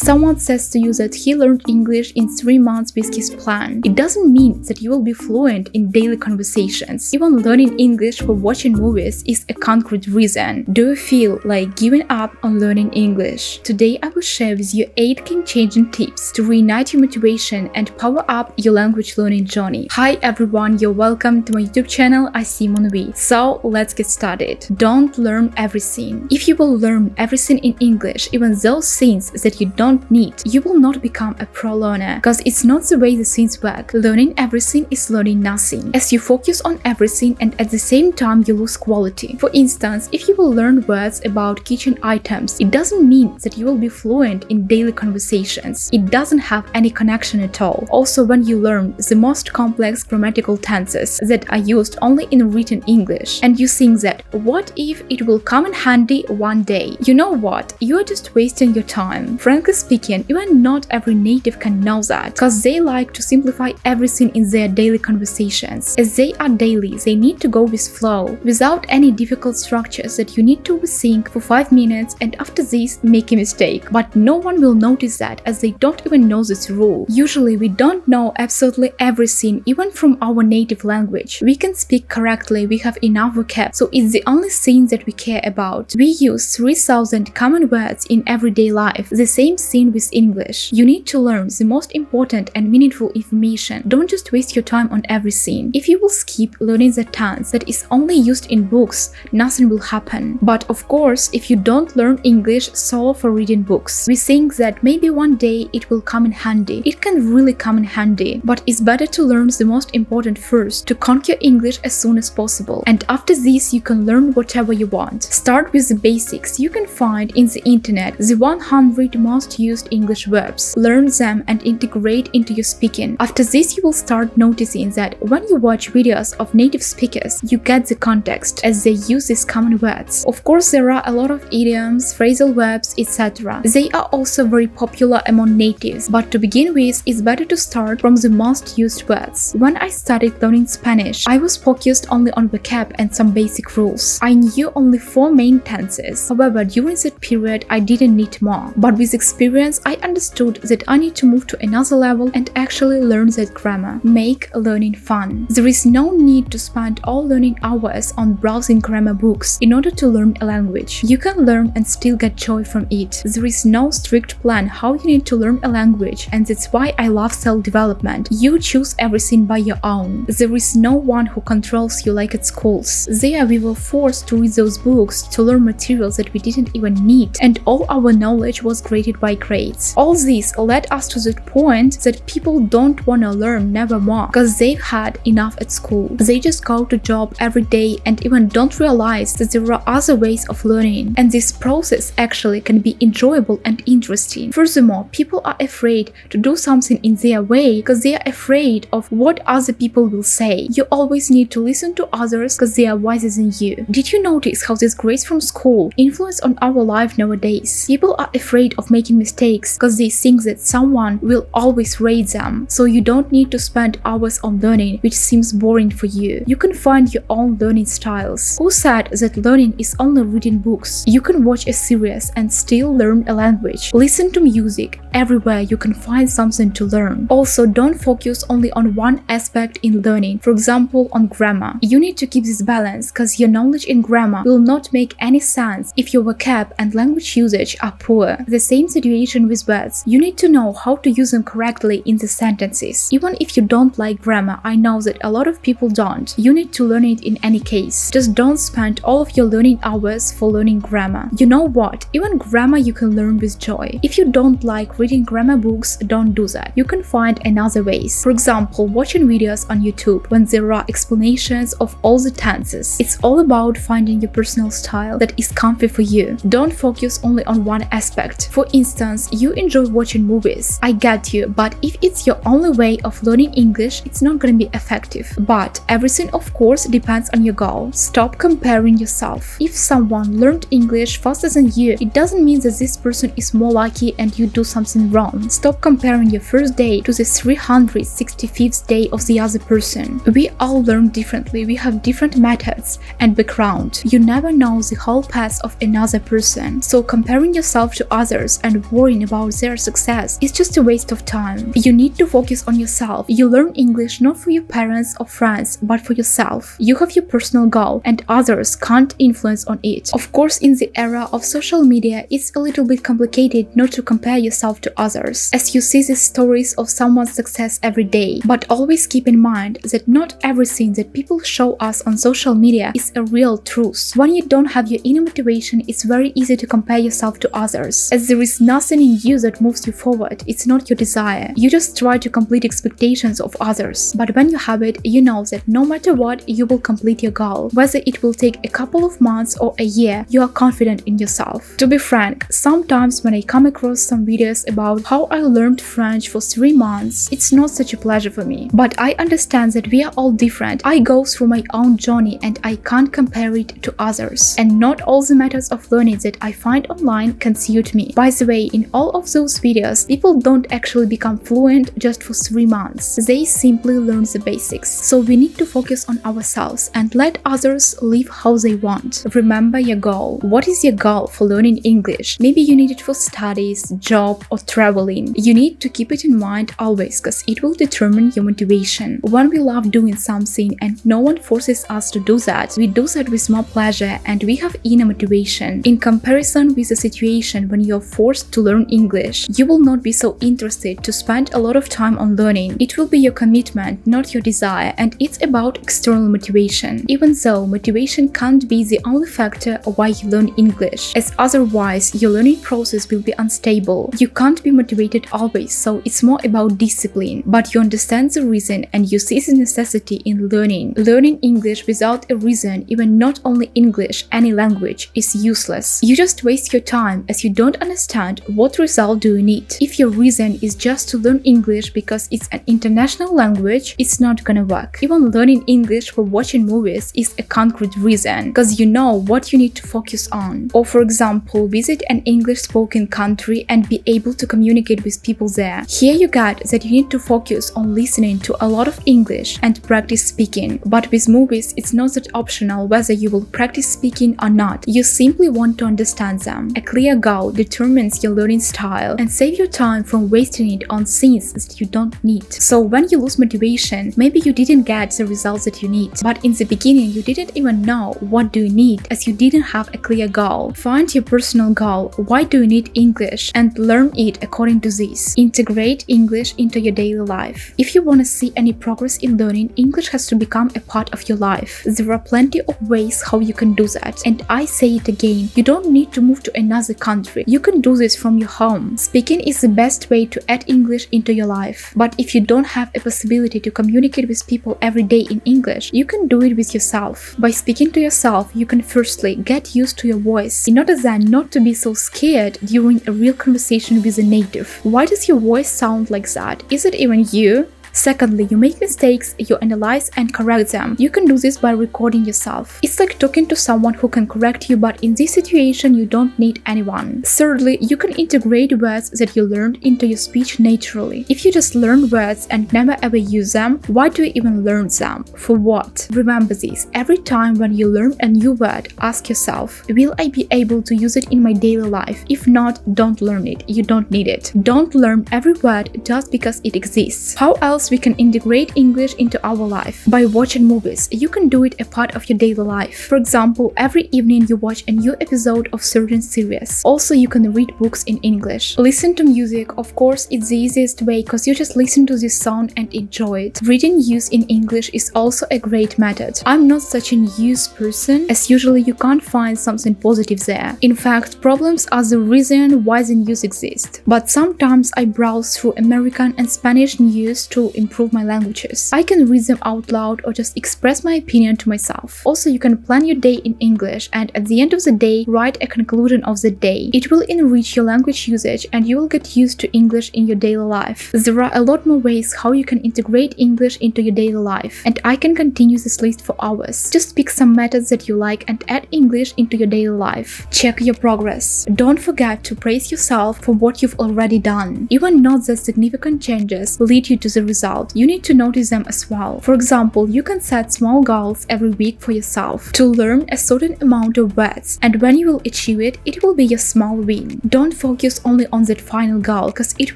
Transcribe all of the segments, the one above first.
Someone says to you that he learned English in 3 months with his plan. It doesn't mean that you will be fluent in daily conversations. Even learning English for watching movies is a concrete reason. Do you feel like giving up on learning English? Today I will share with you 8 game-changing tips to reignite your motivation and power up your language learning journey. Hi everyone, you're welcome to my YouTube channel. I see Monvie. So let's get started. Don't learn everything. If you will learn everything in English, even those things that you don't need, you will not become a pro learner, because it's not the way the things work. Learning everything is learning nothing, as you focus on everything and at the same time you lose quality. For instance, if you will learn words about kitchen items, it doesn't mean that you will be fluent in daily conversations. It doesn't have any connection at all. Also, when you learn the most complex grammatical tenses that are used only in written English, and you think that, what if it will come in handy one day? You know what? You are just wasting your time. Frankly speaking, even not every native can know that, because they like to simplify everything in their daily conversations. As they are daily, they need to go with flow, without any difficult structures that you need to think for 5 minutes and after this make a mistake. But no one will notice that, as they don't even know this rule. Usually we don't know absolutely everything, even from our native language. We can speak correctly, we have enough vocab, so it's the only thing that we care about. We use 3000 common words in everyday life. The same thing with English. You need to learn the most important and meaningful information. Don't just waste your time on everything. If you will skip learning the tense that is only used in books, nothing will happen. But of course, if you don't learn English solo for reading books, we think that maybe one day it will come in handy. It can really come in handy, but it's better to learn the most important first, to conquer English as soon as possible. And after this, you can learn whatever you want. Start with the basics. You can find in the internet the 100 most used English verbs. Learn them and integrate into your speaking. After this, you will start noticing that when you watch videos of native speakers, you get the context as they use these common words. Of course, there are a lot of idioms, phrasal verbs, etc. They are also very popular among natives, but to begin with, it's better to start from the most used words. When I started learning Spanish, I was focused only on vocab and some basic rules. I knew only 4 main tenses. However, during that period, I didn't need more. But with experience, I understood that I need to move to another level and actually learn that grammar. Make learning fun. There is no need to spend all learning hours on browsing grammar books in order to learn a language. You can learn and still get joy from it. There is no strict plan how you need to learn a language, and that's why I love self-development. You choose everything by your own. There is no one who controls you like at schools. There we were forced to read those books to learn materials that we didn't even need, and all our knowledge was graded by grades. All this led us to that point that people don't want to learn nevermore, because they've had enough at school. They just go to job every day and even don't realize that there are other ways of learning, and this process actually can be enjoyable and interesting. Furthermore, people are afraid to do something in their way because they are afraid of what other people will say. You always need to listen to others because they are wiser than you. Did you notice how these grades from school influence on our life nowadays? People are afraid of making mistakes because they think that someone will always rate them, so you don't need to spend hours on learning which seems boring for you. You can find your own learning styles. Who said that learning is only reading books? You can watch a series and still learn a language. Listen to music. Everywhere you can find something to learn. Also, don't focus only on one aspect in learning, for example on grammar. You need to keep this balance, because your knowledge in grammar will not make any sense if your vocab and language usage are poor. The same situation with words. You need to know how to use them correctly in the sentences. Even if you don't like grammar, I know that a lot of people don't. You need to learn it in any case. Just don't spend all of your learning hours for learning grammar. You know what? Even grammar you can learn with joy. If you don't like reading grammar books, don't do that. You can find another ways. For example, watching videos on YouTube when there are explanations of all the tenses. It's all about finding your personal style that is comfy for you. Don't focus only on one aspect. For instance, you enjoy watching movies. I get you, but if it's your only way of learning English, it's not gonna be effective. But everything of course depends on your goal. Stop comparing yourself. If someone learned English faster than you, it doesn't mean that this person is more lucky and you do something wrong. Stop comparing your first day to the 365th day of the other person. We all learn differently, we have different methods and background. You never know the whole path of another person. So comparing yourself to others and worrying about their success is just a waste of time. You need to focus on yourself. You learn English not for your parents or friends, but for yourself. You have your personal goal and others can't influence on it. Of course, in the era of social media, it's a little bit complicated not to compare yourself to others, as you see the stories of someone's success every day. But always keep in mind that not everything that people show us on social media is a real truth. When you don't have your inner motivation, it's very easy to compare yourself to others, as there is nothing in you that moves you forward. It's not your desire. You just try to complete expectations of others. But when you have it, you know that no matter what, you will complete your goal. Whether it will take a couple of months or a year, you are confident in yourself. To be frank, sometimes when I come across some videos about how I learned French for 3 months, it's not such a pleasure for me. But I understand that we are all different. I go through my own journey and I can't compare it to others. And not all the methods of learning that I find online can suit me. By the way, in all of those videos, people don't actually become fluent just for 3 months. They simply learn the basics. So we need to focus on ourselves and let others live how they want. Remember your goal. What is your goal for learning English? Maybe you need it for studies, job, or traveling. You need to keep it in mind always, because it will determine your motivation. When we love doing something and no one forces us to do that, we do that with more pleasure and we have inner motivation. In comparison with a situation when you're forced to learn English, you will not be so interested to spend a lot of time on learning. It will be your commitment, not your desire, and it's about external motivation. Even though motivation can't be the only factor why you learn English, as otherwise your learning process will be unstable. You can't be motivated always, so it's more about discipline. But you understand the reason and you see the necessity in learning. Learning English without a reason, even not only English, any language, is useless. You just waste your time as you don't understand what result do you need. If your reason is just to learn English because it's an international language, it's not gonna work. Even learning English for watching movies is a concrete reason, because you know what you need to focus on. Or for example, visit an English-spoken country and be able to communicate with people there. Here you get that you need to focus on listening to a lot of English and practice speaking. But with movies, it's not that optional whether you will practice speaking or not. You simply want to understand them. A clear goal determines your learning style and save your time from wasting it on things that you don't need. So when you lose motivation, maybe you didn't get the results that you need. But in the beginning, you didn't even know what do you need, as you didn't have a clear goal. Find your personal goal. Why do you need English? And learn it according to this. Integrate English into your daily life. If you want to see any progress in learning, English has to become a part of your life. There are plenty of ways how you can do that. And I say it again, you don't need to move to another country. You can do this from your home. Speaking is the best way to add English into your life. But if you don't have a possibility to communicate with people every day in English, you can do it with yourself. By speaking to yourself, you can firstly get used to your voice, in order then not to be so scared during a real conversation with a native. Why does your voice sound like that? Is it even you? Secondly, you make mistakes, you analyze and correct them. You can do this by recording yourself. It's like talking to someone who can correct you, but in this situation you don't need anyone. Thirdly, you can integrate words that you learned into your speech naturally. If you just learn words and never ever use them, why do you even learn them? For what? Remember this, every time when you learn a new word, ask yourself, will I be able to use it in my daily life? If not, don't learn it. You don't need it. Don't learn every word just because it exists. How else we can integrate English into our life? By watching movies. You can do it a part of your daily life. For example, every evening you watch a new episode of certain series. Also, you can read books in English. Listen to music. Of course, it's the easiest way because you just listen to this song and enjoy it. Reading news in English is also a great method. I'm not such a news person, as usually you can't find something positive there. In fact, problems are the reason why the news exists. But sometimes I browse through American and Spanish news to improve my languages. I can read them out loud or just express my opinion to myself. Also, you can plan your day in English and at the end of the day, write a conclusion of the day. It will enrich your language usage and you will get used to English in your daily life. There are a lot more ways how you can integrate English into your daily life, and I can continue this list for hours. Just pick some methods that you like and add English into your daily life. Check your progress. Don't forget to praise yourself for what you've already done. Even not that significant changes lead you to the result result, you need to notice them as well. For example, you can set small goals every week for yourself to learn a certain amount of words, and when you will achieve it, it will be a small win. Don't focus only on that final goal, because it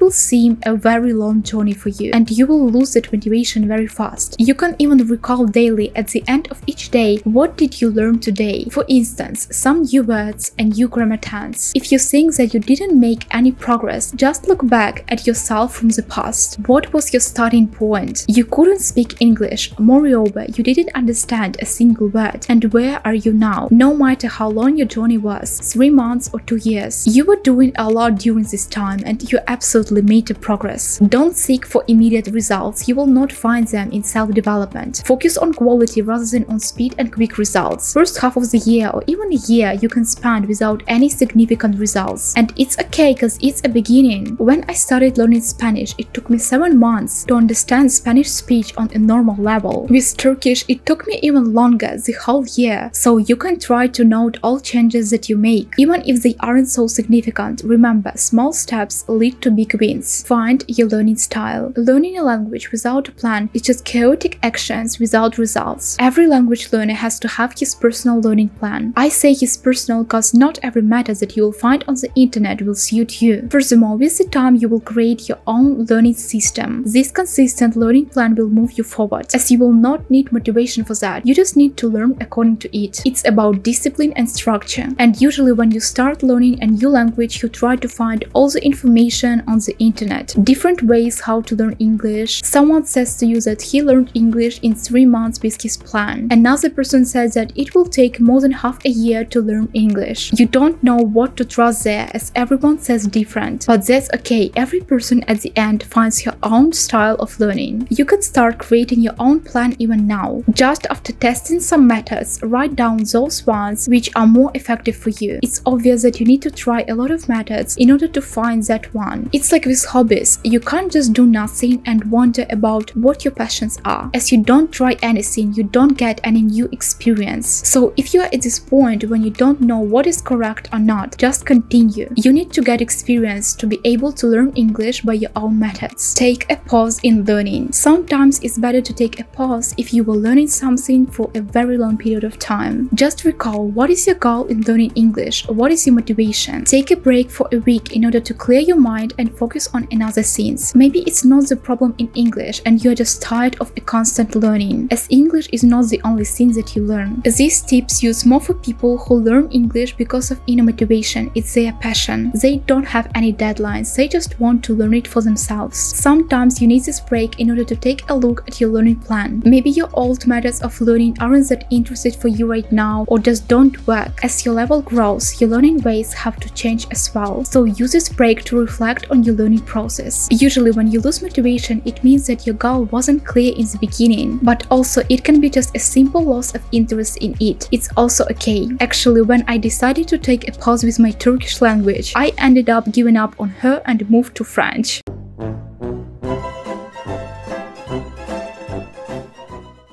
will seem a very long journey for you, and you will lose that motivation very fast. You can even recall daily at the end of each day, what did you learn today? For instance, some new words and new grammar tense. If you think that you didn't make any progress, just look back at yourself from the past. What was your starting point? You couldn't speak English. Moreover, you didn't understand a single word. And where are you now? No matter how long your journey was, 3 months or 2 years, you were doing a lot during this time and you absolutely made a progress. Don't seek for immediate results. You will not find them in self-development. Focus on quality rather than on speed and quick results. First half of the year or even a year you can spend without any significant results. And it's okay, because it's a beginning. When I started learning Spanish, it took me 7 months to understand Spanish speech on a normal level. With Turkish, it took me even longer, the whole year. So you can try to note all changes that you make. Even if they aren't so significant, remember, small steps lead to big wins. Find your learning style. Learning a language without a plan is just chaotic actions without results. Every language learner has to have his personal learning plan. I say his personal because not every method that you will find on the internet will suit you. Furthermore, with the time you will create your own learning system. This consistent learning plan will move you forward, as you will not need motivation for that. You just need to learn according to it. It's about discipline and structure. And usually when you start learning a new language, you try to find all the information on the internet. Different ways how to learn English. Someone says to you that he learned English in 3 months with his plan. Another person says that it will take more than half a year to learn English. You don't know what to trust there, as everyone says different. But that's okay. Every person at the end finds her own style of learning. You can start creating your own plan even now. Just after testing some methods, write down those ones which are more effective for you. It's obvious that you need to try a lot of methods in order to find that one. It's like with hobbies. You can't just do nothing and wonder about what your passions are. As you don't try anything, you don't get any new experience. So if you are at this point when you don't know what is correct or not, just continue. You need to get experience to be able to learn English by your own methods. Take a pause in learning. Sometimes it's better to take a pause if you were learning something for a very long period of time. Just recall, what is your goal in learning English? What is your motivation? Take a break for a week in order to clear your mind and focus on another things. Maybe it's not the problem in English and you're just tired of a constant learning, as English is not the only thing that you learn. These tips use more for people who learn English because of inner motivation. It's their passion. They don't have any deadlines. They just want to learn it for themselves. Sometimes you need this break in order to take a look at your learning plan. Maybe your old methods of learning aren't that interesting for you right now, or just don't work. As your level grows, your learning ways have to change as well. So use this break to reflect on your learning process. Usually when you lose motivation, it means that your goal wasn't clear in the beginning, but also it can be just a simple loss of interest in it. It's also okay. Actually, when I decided to take a pause with my Turkish language, I ended up giving up on her and moved to French.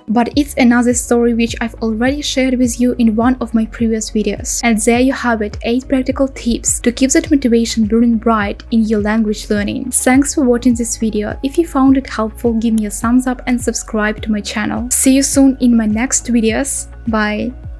But it's another story which I've already shared with you in one of my previous videos. And there you have it, 8 practical tips to keep that motivation burning bright in your language learning. Thanks for watching this video. If you found it helpful, give me a thumbs up and subscribe to my channel. See you soon in my next videos. Bye!